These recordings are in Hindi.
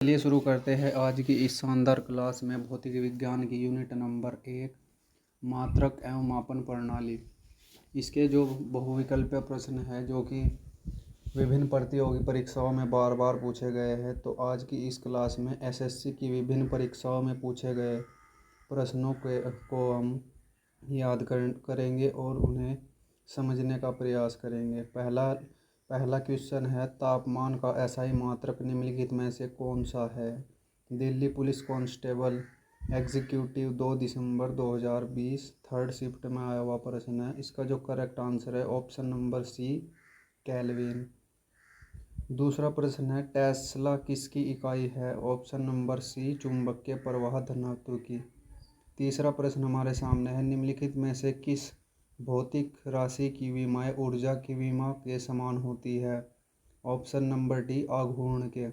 चलिए शुरू करते हैं आज की इस शानदार क्लास में भौतिक विज्ञान की यूनिट नंबर 1 मात्रक एवं मापन प्रणाली। इसके जो बहुविकल्पीय प्रश्न है जो कि विभिन्न प्रतियोगी परीक्षाओं में बार बार पूछे गए हैं, तो आज की इस क्लास में एसएससी की विभिन्न परीक्षाओं में पूछे गए प्रश्नों को हम याद करेंगे और उन्हें समझने का प्रयास करेंगे। पहला क्वेश्चन है, तापमान का एसआई मात्रक निम्नलिखित में से कौन सा है? दिल्ली पुलिस कांस्टेबल एग्जीक्यूटिव 2 दिसंबर 2020 थर्ड शिफ्ट में आया हुआ प्रश्न है। इसका जो करेक्ट आंसर है ऑप्शन नंबर सी, केल्विन। दूसरा प्रश्न है, टेस्ला किसकी इकाई है? ऑप्शन नंबर सी, चुंबकीय प्रवाह घनत्व की। तीसरा प्रश्न हमारे सामने है, निम्नलिखित में से किस भौतिक राशि की विमाएँ ऊर्जा की विमा के समान होती है? ऑप्शन नंबर डी, आघूर्ण के।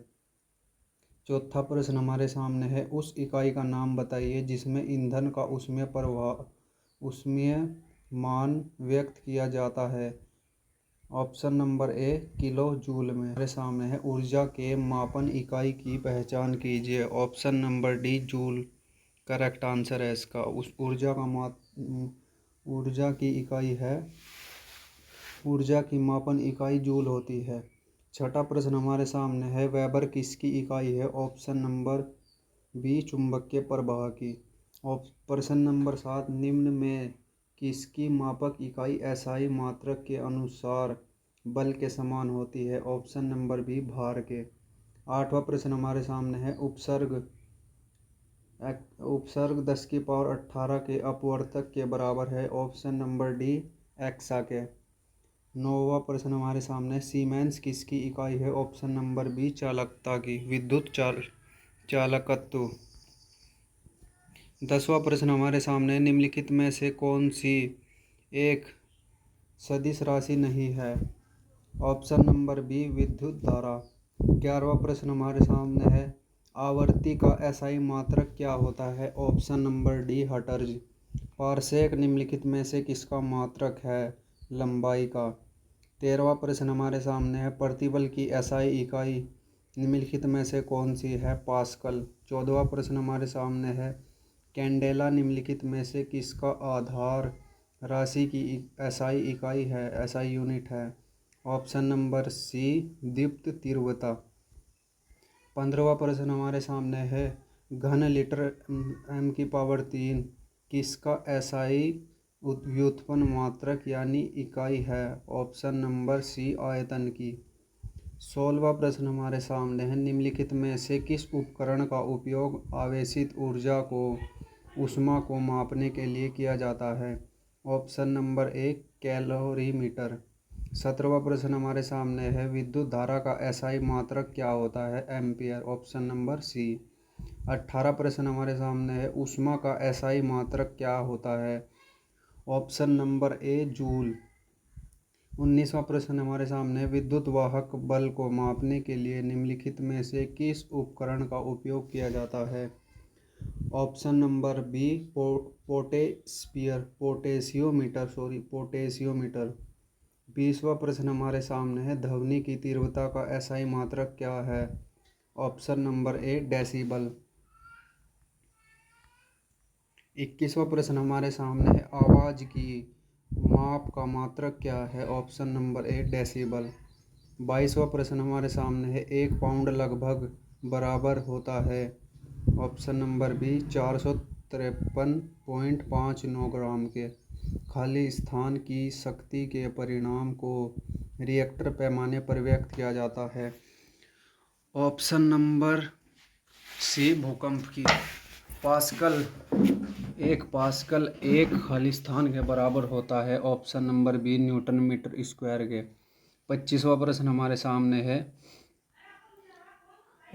चौथा प्रश्न हमारे सामने है, उस इकाई का नाम बताइए जिसमें ईंधन का ऊष्मीय मान व्यक्त किया जाता है। ऑप्शन नंबर ए, किलो जूल में। हमारे सामने है, ऊर्जा के मापन इकाई की पहचान कीजिए। Option number D, joule correct answer है इसका। उस ऊर्जा की इकाई है, ऊर्जा की मापन इकाई जूल होती है। छठा प्रश्न हमारे सामने है, वेबर किसकी इकाई है? ऑप्शन नंबर बी, चुंबकीय प्रवाह की। प्रश्न नंबर 7, निम्न में किसकी मापक इकाई एसआई मात्रक के अनुसार बल के समान होती है? ऑप्शन नंबर बी, भार के। आठवां प्रश्न हमारे सामने है, उपसर्ग 10⁸ के अपवर्तक के बराबर है। ऑप्शन नंबर डी, एक्सा के। नौवां प्रश्न हमारे सामने, सीमेंस किसकी इकाई है? ऑप्शन नंबर बी, चालकता की, विद्युत चालकत्व। 10वां प्रश्न हमारे सामने, निम्नलिखित में से कौन सी एक सदिश राशि नहीं है? ऑप्शन नंबर बी, विद्युत धारा। 11वां प्रश्न हमारे सामने है, आवृत्ति का एसआई मात्रक क्या होता है? Option number D, hertz. Parsec निम्नलिखित में से किसका मात्रक है? लंबाई का। 13वां प्रश्न हमारे सामने है, प्रतिबल की एसआई इकाई निम्नलिखित में से कौन सी है? पास्कल। 14वां प्रश्न हमारे सामने है, कैंडेला निम्नलिखित में से किसका आधार राशि की एसआई इकाई है, एसआई यूनिट है? ऑप्शन नंबर सी, दीप्त तीव्रता। 15वां प्रश्न हमारे सामने है, घन लीटर m³ किसका एसआई व्युत्पन्न मात्रक यानी इकाई है? ऑप्शन नंबर सी, आयतन की। 16वां प्रश्न हमारे सामने है, निम्नलिखित में से किस उपकरण का उपयोग आवेशित ऊर्जा को ऊष्मा को मापने के लिए किया जाता है? Option number A, calorimeter. 17वां प्रश्न हमारे सामने है, विद्युत धारा का एसआई मात्रक क्या होता है? एम्पियर। Option number C. 18वां प्रश्न हमारे सामने है, ऊष्मा का एसआई मात्रक क्या होता है? Option number A, joule. 19वां प्रश्न हमारे सामने, विद्युत वाहक बल को मापने के लिए निम्नलिखित में से किस उपकरण का उपयोग किया जाता है? Option number B, potentiometer. 20वां प्रश्न हमारे सामने है, ध्वनि की तीव्रता का एसआई मात्रक क्या है? Option number A, decibel. 21वां प्रश्न हमारे सामने है, आवाज़ की माप का मात्रक क्या है? Option number A, decibel. 22वां प्रश्न हमारे सामने है, 1 पाउंड लगभग बराबर होता है? ऑप्शन नंबर बी, 453.59 ग्राम के। खाली स्थान की शक्ति के परिमाण को रिएक्टर पैमाने पर व्यक्त किया जाता है? ऑप्शन नंबर सी, भूकंप की। पास्कल, 1 पास्कल 1 खाली स्थान के बराबर होता है? Option number B, newton metre square के। 25वां प्रश्न हमारे सामने है,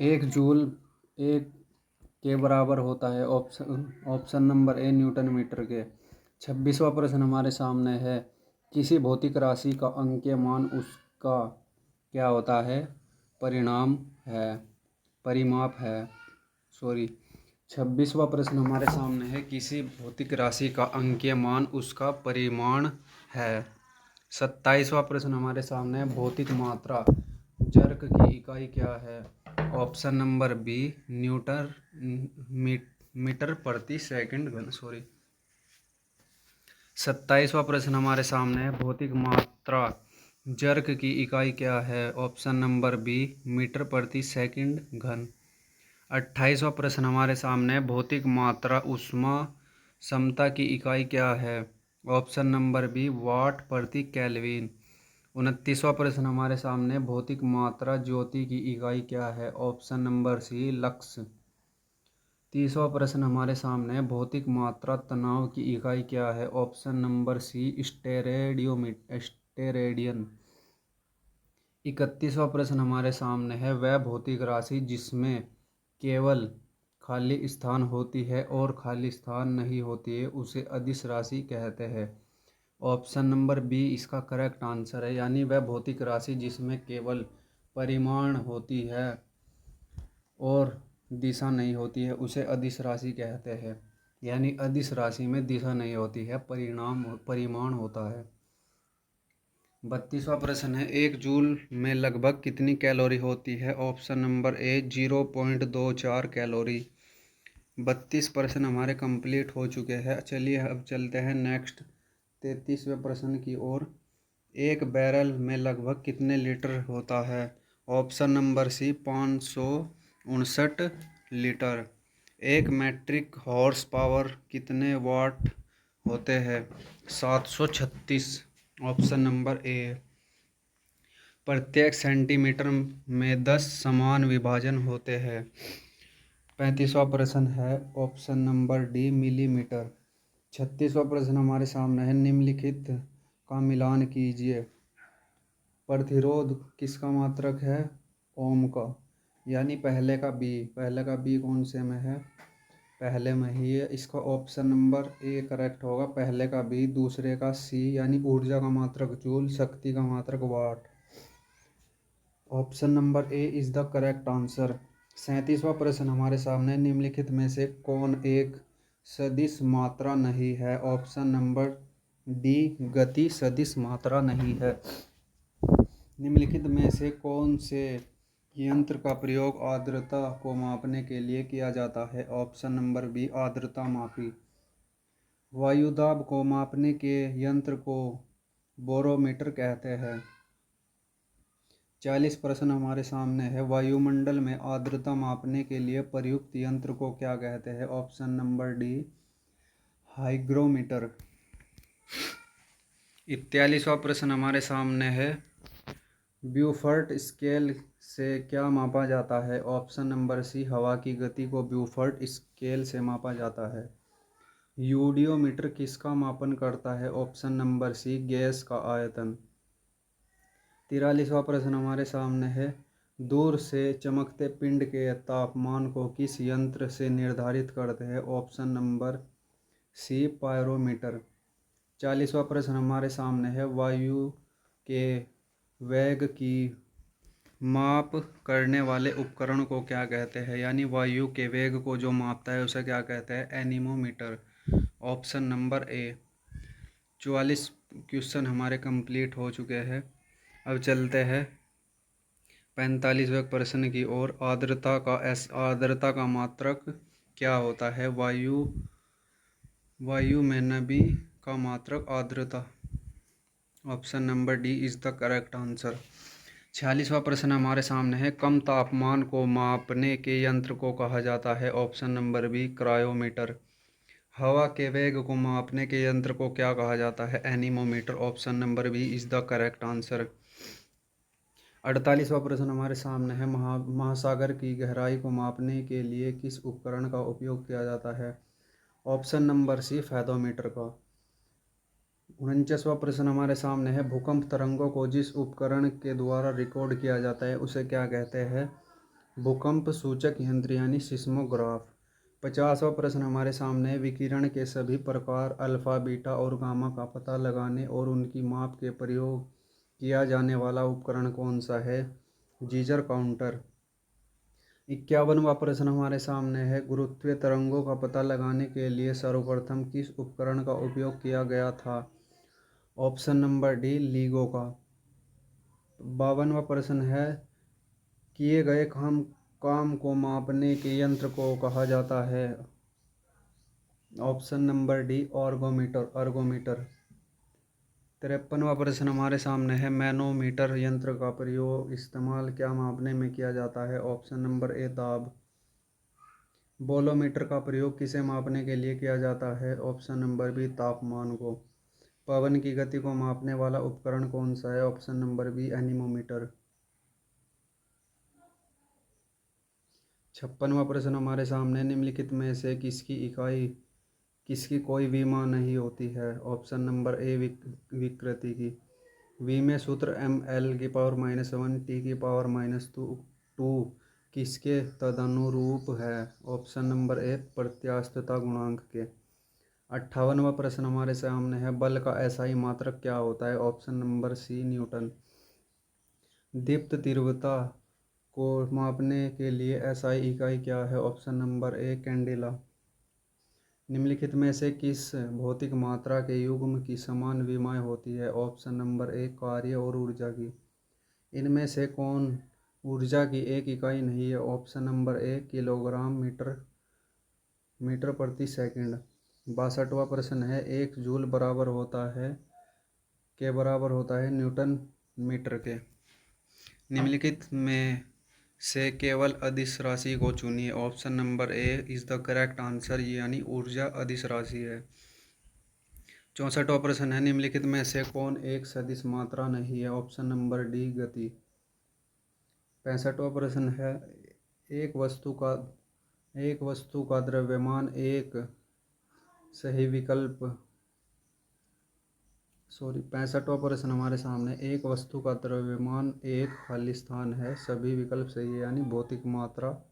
1 जूल 1 के बराबर होता है? Option number A, newton metre के। 26वां प्रश्न हमारे सामने है, किसी भौतिक राशि का अंकीय मान उसका क्या होता है? परिमाप है। 26वां प्रश्न हमारे सामने है, किसी भौतिक राशि का अंकीय मान उसका परिमाण है। 27वां प्रश्न हमारे सामने है, भौतिक मात्रा जर्क की इकाई क्या है? Option number B newton metre प्रति सेकंड घन। सॉरी। 27वां प्रश्न हमारे सामने है, भौतिक मात्रा जर्क की इकाई क्या है? ऑप्शन नंबर बी मीटर प्रति सेकंड घन। 28वां प्रश्न हमारे सामने है, भौतिक मात्रा ऊष्मा समता की इकाई क्या है? ऑप्शन नंबर बी वाट प्रति केल्विन। 29वां प्रश्न हमारे सामने, भौतिक मात्रा ज्योति की इकाई क्या है? Option number C lux. 30वां प्रश्न हमारे सामने, भौतिक मात्रा तनाव की इकाई क्या है? Option number C steradian. 31वां प्रश्न हमारे सामने है, वह भौतिक राशि जिसमें केवल खाली स्थान होती है और खाली स्थान नहीं होती है उसे अदिश राशि कहते हैं। ऑप्शन नंबर बी इसका करेक्ट आंसर है, यानी वह भौतिक राशि जिसमें केवल परिमाण होती है और दिशा नहीं होती है उसे अदिश राशि कहते हैं। यानी अदिश राशि में दिशा नहीं होती है, परिमाण होता है। 32वां प्रश्न है, 1 जूल में लगभग कितनी कैलोरी होती है? ऑप्शन नंबर ए 0.24 कैलोरी। 32 प्रश्न हमारे कंप्लीट हो चुके हैं। चलिए अब चलते हैं नेक्स्ट 33वें प्रश्न की ओर। एक बैरल में लगभग कितने लीटर होता है? Option number C 559 litre. एक मैट्रिक हॉर्स पावर कितने वाट होते हैं? 736। Option number A. प्रत्येक सेंटीमीटर में 10 समान विभाजन होते हैं। 35वां प्रश्न है, ऑप्शन नंबर डी मिलीमीटर। 36वां प्रश्न हमारे सामने है, निम्नलिखित का मिलान कीजिए। प्रतिरोध किसका मात्रक है? ओम का। यानी पहले का बी कौन से में है? पहले में ही है। इसका ऑप्शन नंबर ए करेक्ट होगा। पहले का बी, दूसरे का सी यानी ऊर्जा का मात्रक जूल, शक्ति का मात्रक watt. Option number A is the correct answer. 37वां प्रश्न हमारे सामने, निम्नलिखित में से कौन एक सदिश मात्रा नहीं है? ऑप्शन नंबर डी गति सदिश मात्रा नहीं है। निम्नलिखित में से कौन से यंत्र का प्रयोग आर्द्रता को मापने के लिए किया जाता है? ऑप्शन नंबर बी आर्द्रता मापी। वायुदाब को मापने के यंत्र को बोरोमीटर कहते हैं। 40 प्रश्न हमारे सामने है, वायुमंडल में आर्द्रता मापने के लिए प्रयुक्त यंत्र को क्या कहते हैं? Option number D hygrometer. 41वां प्रश्न हमारे सामने है, ब्यूफर्ट स्केल से क्या मापा जाता है? ऑप्शन नंबर सी हवा की गति को ब्यूफर्ट स्केल से मापा जाता है। यूडियोमीटर किसका मापन करता है? ऑप्शन नंबर सी गैस का आयतन। 43वां प्रश्न हमारे सामने है, दूर से चमकते पिंड के तापमान को किस यंत्र से निर्धारित करते हैं? Option number C pyrometer. 40वां प्रश्न हमारे सामने है, वायु के वेग की माप करने वाले उपकरण को क्या कहते हैं? यानी वायु के वेग को जो मापता है उसे क्या कहते हैं? एनीमोमीटर। ऑप्शन नंबर ए। 44 क्वेश्चन हमारे कंप्लीट हो चुके हैं। अब चलते हैं 45वें प्रश्न की ओर। आर्द्रता का मात्रक क्या होता है? वायु में नमी का मात्रक आर्द्रता। Option number D is the correct answer. 46वां प्रश्न हमारे सामने है, कम तापमान को मापने के यंत्र को कहा जाता है? Option number B cryometer. हवा के वेग को मापने के यंत्र को क्या कहा जाता है? Anemometer. Option number B is the correct answer. 48वां प्रश्न हमारे सामने है, महासागर की गहराई को मापने के लिए किस उपकरण का उपयोग किया जाता है? ऑप्शन नंबर सी फेदोमीटर का। 49वां प्रश्न हमारे सामने है, भूकंप तरंगों को जिस उपकरण के द्वारा रिकॉर्ड किया जाता है उसे क्या कहते हैं? भूकंप सूचक यंत्र यानी सिस्मोग्राफ। 50वां प्रश्न हमारे सामने है, विकिरण के सभी प्रकार अल्फा बीटा और गामा का पता लगाने और उनकी माप के प्रयोग किया जाने वाला उपकरण कौन सा है? जीजर काउंटर। 51वां प्रश्न हमारे सामने है, गुरुत्वीय तरंगों का पता लगाने के लिए सर्वप्रथम किस उपकरण का उपयोग किया गया था? ऑप्शन नंबर डी लीगो का। 52वां प्रश्न है, किए गए काम काम को मापने के यंत्र को कहा जाता है? Option number D ergometer. 53वां प्रश्न हमारे सामने है, मैनोमीटर यंत्र का प्रयोग इस्तेमाल क्या मापने में किया जाता है? ऑप्शन नंबर ए दाब। बोलोमीटर का प्रयोग किसे मापने के लिए किया जाता है? ऑप्शन नंबर बी तापमान को। पवन की गति को मापने वाला उपकरण कौन सा है? Option number B anemometer. 56वां प्रश्न हमारे सामने, निम्नलिखित में से किसकी कोई विमा नहीं होती है? ऑप्शन नंबर ए विकृति की। विमे सूत्र ml⁻⁻1 t⁻⁻2 किसके तदनुरूप है? ऑप्शन नंबर ए प्रत्यास्थता गुणांक के। 58वां प्रश्न हमारे सामने है, बल का एसआई मात्रक क्या होता है? Option number C newton. दीप्त तीव्रता को मापने के लिए एसआई इकाई क्या है? ऑप्शन नंबर ए कैंडेला। निम्नलिखित में से किस भौतिक मात्रा के युग्म की समान विमाएं होती है? ऑप्शन नंबर ए कार्य और ऊर्जा की। इनमें से कौन ऊर्जा की एक इकाई नहीं है? Option number A kilogram metre प्रति सेकंड। 62वां प्रश्न है, एक जूल बराबर होता है न्यूटन मीटर के। निम्नलिखित में से केवल अदिश राशि को चुनिए। Option number A is the correct answer, यानी ऊर्जा अदिश राशि है। 64वां प्रश्न है, निम्नलिखित में से कौन एक सदिश मात्रा नहीं है? ऑप्शन नंबर डी गति। 65वां प्रश्न है, एक वस्तु का द्रव्यमान एक सही विकल्प 65वां प्रश्न हमारे सामने, एक वस्तु का द्रव्यमान एक खाली स्थान है, सभी विकल्प सही है, यानी भौतिक मात्रा,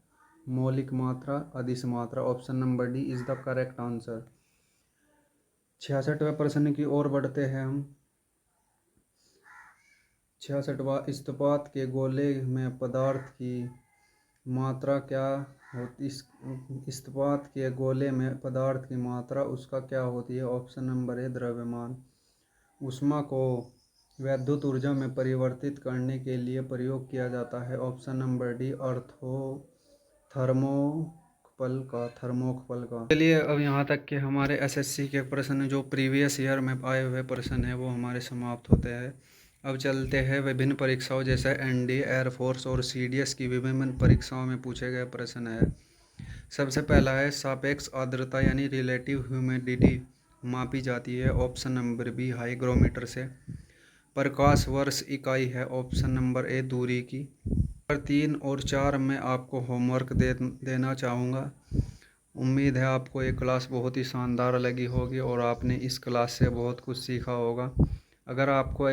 मौलिक मात्रा, अदिश मात्रा। Option number D is the correct answer. 66वें प्रश्न की ओर बढ़ते हैं हम। 66वां, इस्पात के गोले में पदार्थ की मात्रा क्या होती? इस्पात के गोले में पदार्थ की मात्रा उसका क्या होती है? ऑप्शन नंबर ए द्रव्यमान। ऊष्मा को वैद्युत ऊर्जा में परिवर्तित करने के लिए प्रयोग किया जाता है। ऑप्शन नंबर डी थर्मोकपल का। चलिए अब यहाँ तक कि हमारे एसएससी के प्रश्न जो प्रीवियस ईयर में आए हुए प्रश्न हैं वो हमारे समाप्त होते हैं। अब चलते हैं विभिन्न परीक्षाओं जैसे एनडीए, एयरफोर्स और सीडीएस की विभिन्न परीक्षाओं में पूछे गए प्रश्न है। सबसे पहला है, सापेक्ष आर्द्रता यानी रिलेटिव ह्यूमिडिटी मापी जाती है। ऑप्शन नंबर बी हाइग्रोमीटर से। प्रकाश वर्ष इकाई है। ऑप्शन नंबर ए दूरी की। 3 और 4 में आपको होमवर्क देना चाहूँगा। उम्मीद है आपको ये क्लास बहुत ही शानदार लगी होगी और आपने इस क्लास से बहुत कुछ सीखा होगा। अगर आपको